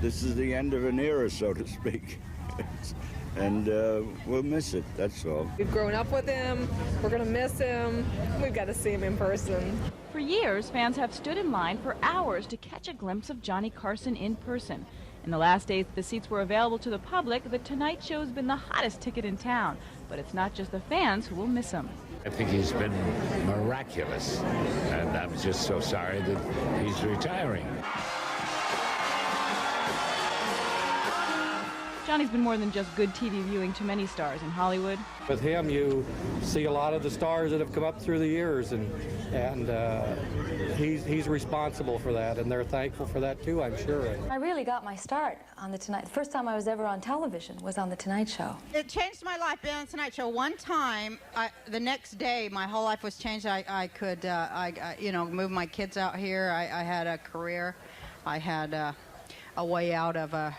This is the end of an era, so to speak. And we'll miss it, that's all. We've grown up with him. We're going to miss him. We've got to see him in person. For years, fans have stood in line for hours to catch a glimpse of Johnny Carson in person. In the last days the seats were available to the public, The Tonight Show's been the hottest ticket in town. But it's not just the fans who will miss him. I think he's been miraculous, and I'm just so sorry that he's retiring. Johnny's been more than just good TV viewing to many stars in Hollywood. With him, you see a lot of the stars that have come up through the years, and he's responsible for that, and they're thankful for that too, I'm sure. I really got my start on The Tonight. The first time I was ever on television was on The Tonight Show. It changed my life, being on The Tonight Show. One time, the next day, my whole life was changed. I could, move my kids out here. I had a career. I had a way out of a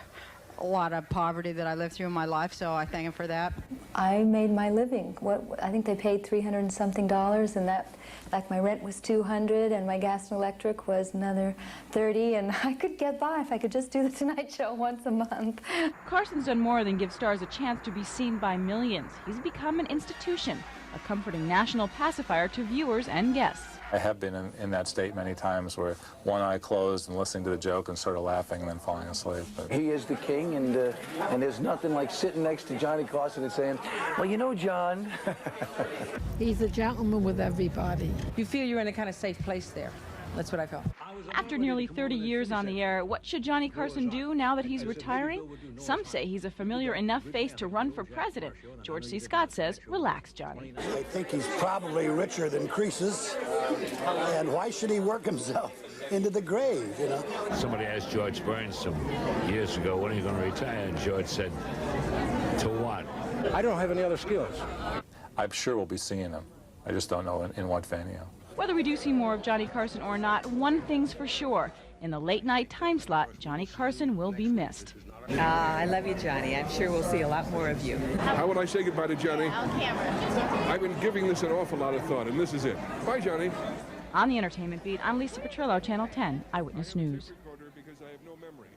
lot of poverty that I lived through in my life, so I thank him for that. I made my living. I think they paid $300 and something, and that, like, my rent was $200, and my gas and electric was another $30, and I could get by if I could just do The Tonight Show once a month. Carson's done more than give stars a chance to be seen by millions. He's become an institution, a comforting national pacifier to viewers and guests. I have been in that state many times where one eye closed and listening to the joke and sort of laughing and then falling asleep. But he is the king, and there's nothing like sitting next to Johnny Carson and saying, well, you know, John. He's a gentleman with everybody. You feel you're in a kind of safe place there. That's what I felt. After nearly 30 years on the air, what should Johnny Carson do now that he's retiring? Some say he's a familiar enough face to run for president. George C. Scott says, relax, Johnny. I think he's probably richer than Croesus, and why should he work himself into the grave, you know? Somebody asked George Burns some years ago, when are you going to retire? And George said, to what? I don't have any other skills. I'm sure we'll be seeing him. I just don't know in what venue. Whether we do see more of Johnny Carson or not, one thing's for sure. In the late-night time slot, Johnny Carson will be missed. I love you, Johnny. I'm sure we'll see a lot more of you. How would I say goodbye to Johnny? On camera. I've been giving this an awful lot of thought, and this is it. Bye, Johnny. On the Entertainment Beat, I'm Lisa Petrillo, Channel 10 Eyewitness News. Because I have no memory.